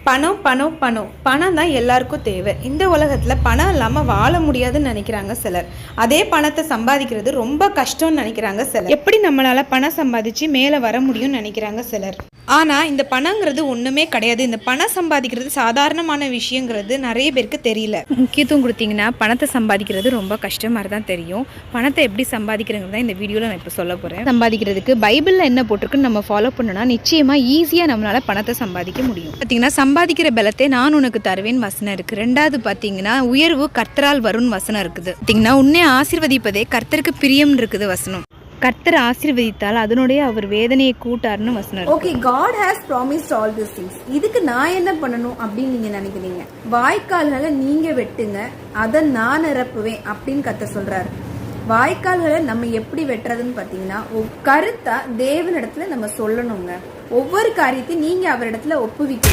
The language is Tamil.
பணம் பணம் பணம் பணம் தான் எல்லாருக்கும் தேவை. இந்த உலகத்தில் பணம் இல்லாமல் வாழ முடியாதுன்னு நினைக்கிறாங்க சிலர். அதே பணத்தை சம்பாதிக்கிறது ரொம்ப கஷ்டம்னு நினைக்கிறாங்க சிலர். எப்படி நம்மளால் பணம் சம்பாதிச்சு மேலே வர முடியும்னு நினைக்கிறாங்க சிலர். ஆனால் இந்த பணங்கிறது ஒன்றுமே கிடையாது. இந்த பணம் சம்பாதிக்கிறது சாதாரணமான விஷயங்கிறது நிறைய பேருக்கு தெரியல. முக்கியத்துவம் கொடுத்தீங்கன்னா பணத்தை சம்பாதிக்கிறது ரொம்ப கஷ்டமாக தான் தெரியும். பணத்தை எப்படி சம்பாதிக்கிறங்கிறது தான் இந்த வீடியோவில் நான் இப்போ சொல்ல போகிறேன். சம்பாதிக்கிறதுக்கு பைபிளில் என்ன போட்டிருக்குன்னு நம்ம ஃபாலோ பண்ணோன்னா நிச்சயமாக ஈஸியாக நம்மளால் பணத்தை சம்பாதிக்க முடியும். பார்த்தீங்கன்னா சம்பாதிக்கிற பலத்தை நான் உனக்கு தருவேன் வசனம் இருக்குது. ரெண்டாவது பார்த்தீங்கன்னா உயர்வு கர்த்தரால் வரும்னு வசனம் இருக்குது. பார்த்தீங்கன்னா உன்னை ஆசீர்வதிப்பதே கர்த்தருக்கு பிரியம் இருக்குது வசனம். கர்த்தர் ஆசீர்வதித்தால் அதனுடைய அவர் வேதனையை கூட்டாருன்னு வசனம். Okay, God has promised all these things. இதுக்கு நான் என்ன பண்ணணும் அப்படின்னு நீங்க நினைக்கிறீங்க? வாய்க்கால்களை நீங்க வெட்டுங்க, அதை நான் நிரப்புவேன் அப்படின்னு கர்த்தர் சொல்றாரு. வாய்க்கால்களை நம்ம எப்படி வெட்டுறதுன்னு பாத்தீங்கன்னா கருத்தா தேவனிடத்துல நம்ம சொல்லணுங்க. ஒவ்வொரு காரியத்தையும் நீங்க அவரிடத்துல ஒப்புவிக்கணும்.